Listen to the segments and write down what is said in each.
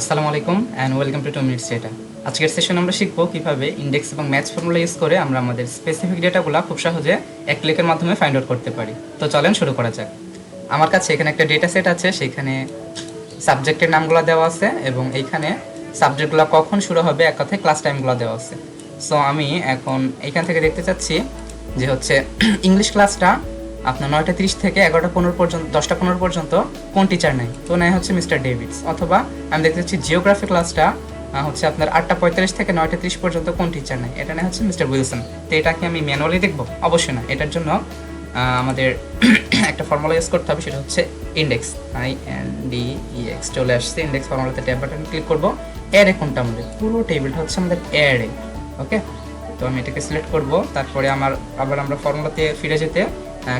আসসালামু আলাইকুম and welcome to 2 minutes data. আজকের সেশন আমরা শিখব কিভাবে ইন্ডেক্স এবং ম্যাচ ফর্মুলা ইউজ করে আমরা আমাদের স্পেসিফিক ডেটাগুলো খুব সহজে এক ক্লিকের মাধ্যমে ফাইন্ড আউট করতে পারি। তো চলেন শুরু করা যাক। আমার কাছে এখানে একটা ডেটা সেট আছে, সেখানে সাবজেক্টের নামগুলো দেওয়া আছে এবং এইখানে সাবজেক্টগুলো কখন শুরু হবে এক কথায় ক্লাস টাইমগুলো দেওয়া আছে। সো আমি এখন এইখান থেকে দেখতে চাচ্ছি যে হচ্ছে ইংলিশ ক্লাসটা আপনার 9:30 থেকে 11:15 পর্যন্ত 10:15 পর্যন্ত কোন টিচার নেয়, তো নেয় হচ্ছে মিস্টার ডেভিডস। অথবা আমি দেখতে চাচ্ছি জিওগ্রাফি ক্লাসটা হচ্ছে আপনার 8:45 থেকে 9:30 পর্যন্ত কোন টিচার নেয়, এটা নেয় হচ্ছে মিস্টার উইলসন। তো এটা কি আমি ম্যানুয়ালি দেখবো? অবশ্যই না। এটার জন্য আমাদের একটা ফর্মুলা ইউজ করতে হবে, সেটা হচ্ছে ইন্ডেক্স। INDEX চলে আসছে। ইন্ডেক্স ফর্মুলাতে ট্যাব বাটন ক্লিক করবো। অ্যারে কোনটা? আমাদের পুরো টেবিলটা হচ্ছে আমাদের অ্যারে। ওকে, তো আমি এটাকে সিলেক্ট করব। তারপরে আবার আমরা ফর্মুলাতে ফিরে যেতে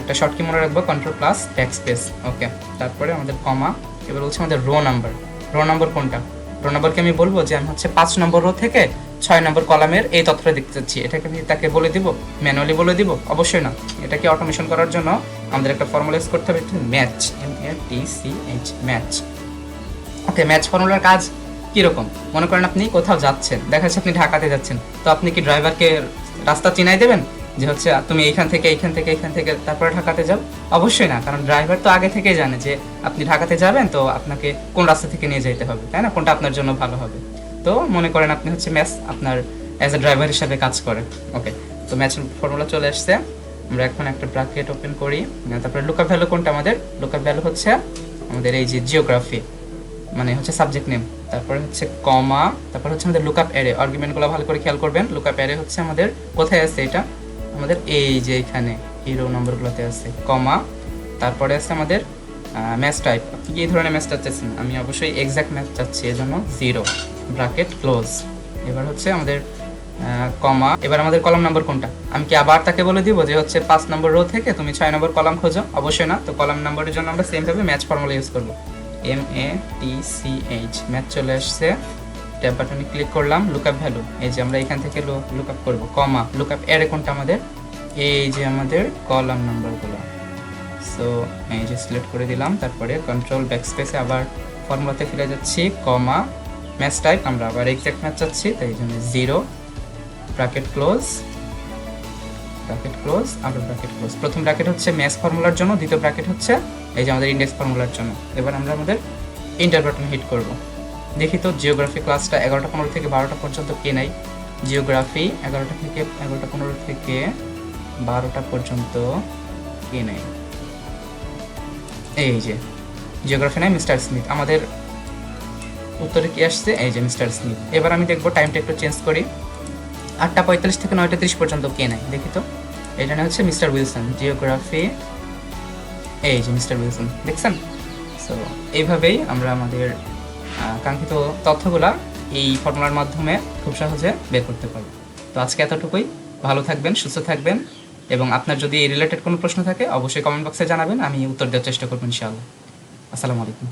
একটা শর্ট কি মনে রাখবো, কন্ট্রোল প্লাস ব্যাকস্পেস। ওকে, তারপরে আমাদের কমা। এবার হচ্ছে আমাদের রো নাম্বার। রো নাম্বার কোনটা? রো নাম্বারকে আমি বলবো যে আমি হচ্ছে 5 নম্বর রো থেকে 6 নম্বর কলামের এই তথ্যটা দেখতে চাচ্ছি। এটাকে আমি তাকে বলে দিব, ম্যানুয়ালি বলে দিব? অবশ্যই না। এটাকে অটোমেশন করার জন্য আমাদের একটা ফর্মুলা ইউজ করতে হবে, ম্যাচ, MATCH, ম্যাচ। ওকে, ম্যাচ ফর্মুলার কাজ কীরকম? মনে করেন আপনি কোথাও যাচ্ছেন, দেখা যাচ্ছে আপনি ঢাকাতে যাচ্ছেন, তো আপনি কি ড্রাইভারকে রাস্তা চিনাই দেবেন যে হচ্ছে তুমি এইখান থেকে তারপরে ঢাকাতে যাও? অবশ্যই না, কারণ ড্রাইভার তো আগে থেকেই জানে যে আপনি ঢাকাতে যাবেন, তো আপনাকে কোন রাস্তা থেকে নিয়ে যেতে হবে, তাই না? কোনটা আপনার জন্য ভালো হবে। তো মনে করেন আপনি হচ্ছে ম্যাচ আপনার অ্যাজ এ ড্রাইভার হিসাবে কাজ করে। ওকে, তো ম্যাচ ফর্মুলা চলে আসছে। আমরা এখন একটা ব্র্যাকেট ওপেন করি। তারপরে লুকআপ ভ্যালু কোনটা? আমাদের লুকআপ ভ্যালু হচ্ছে আমাদের এই যে জিওগ্রাফি, মানে হচ্ছে সাবজেক্ট নেম। তারপরে হচ্ছে কমা, তারপর হচ্ছে আমাদের লুকআপ অ্যারে। আর্গুমেন্টগুলো ভালো করে খেয়াল করবেন। লুকআপ অ্যারে হচ্ছে আমাদের কোথায় আছে? এটা আমাদের এই যে এখানে হিরো নম্বরগুলোতে আছে, কমা। তারপরে আছে আমাদের ম্যাচ টাইপ। আপনি কি ধরনের ম্যাচ চাচ্ছেন? আমি অবশ্যই এক্সাক্ট ম্যাচ চাচ্ছি, এজন্য 0, ব্র্যাকেট ক্লোজ। এবার হচ্ছে আমাদের কমা। এবার আমাদের কলাম নাম্বার কোনটা? আমি কি আবার তাকে বলে দিব যে হচ্ছে 5 নম্বর রো থেকে তুমি 6 নম্বর কলাম খোঁজো? অবশ্যই না। তো কলাম নাম্বারের জন্য আমরা সেমভাবে ম্যাচ ফর্মুলা ইউজ করবো, MATCH, ম্যাচ চলে আসছে। ট্যাব বাটনে ক্লিক করলাম। লুকআপ ভ্যালু, এই যে আমরা এখান থেকে লুকআপ করব, কমা। লুকআপ অ্যারে কোনটা? আমাদের এই যে আমাদের কলাম নাম্বারগুলো। সো এই যে সিলেক্ট করে দিলাম। তারপরে কন্ট্রোল ব্যাকস্পেসে আবার ফর্মুলাতে ফিরে যাচ্ছি, কমা। ম্যাচ টাইপ আমরা আবার এক্সাক্ট ম্যাচ চাচ্ছি, তাই এই জন্য 0, ব্র্যাকেট ক্লোজ, ব্র্যাকেট ক্লোজ, আবার ব্র্যাকেট ক্লোজ। প্রথম ব্র্যাকেট হচ্ছে ম্যাচ ফর্মুলার জন্য, দ্বিতীয় ব্র্যাকেট হচ্ছে এই যে আমাদের ইন্ডেক্স ফর্মুলার জন্য। এবার আমরা আমাদের এন্টার বাটন হিট করব। দেখি তো জিওগ্রাফি ক্লাসটা 11:15 থেকে 12টা পর্যন্ত কে নাই? জিওগ্রাফি 11:15 থেকে 12টা পর্যন্ত কে নাই? এই যে জিওগ্রাফি নাই, মিস্টার স্মিথ। আমাদের উত্তরে কি আসছে? এই যে মিস্টার স্মিথ। এবার আমি দেখবো, টাইমটা একটু চেঞ্জ করি। 8:45 থেকে 9:30 পর্যন্ত কে নাই? দেখি তো। এটা হচ্ছে মিস্টার উইলসন। জিওগ্রাফি, এই যে মিস্টার উইলসন, দেখছেন? সো এইভাবেই আমরা আমাদের কাঙ্ক্ষিত তথ্যগুলা এই ফর্মুলার মাধ্যমে খুব সহজে বের করতে পারব। তো আজকে এতটুকুই। ভালো থাকবেন, সুস্থ থাকবেন, এবং আপনার যদি এই রিলেটেড কোনো প্রশ্ন থাকে অবশ্যই কমেন্ট বক্সে জানাবেন, আমি উত্তর দেওয়ার চেষ্টা করবো ইনশাআল্লাহ। আসসালামু আলাইকুম।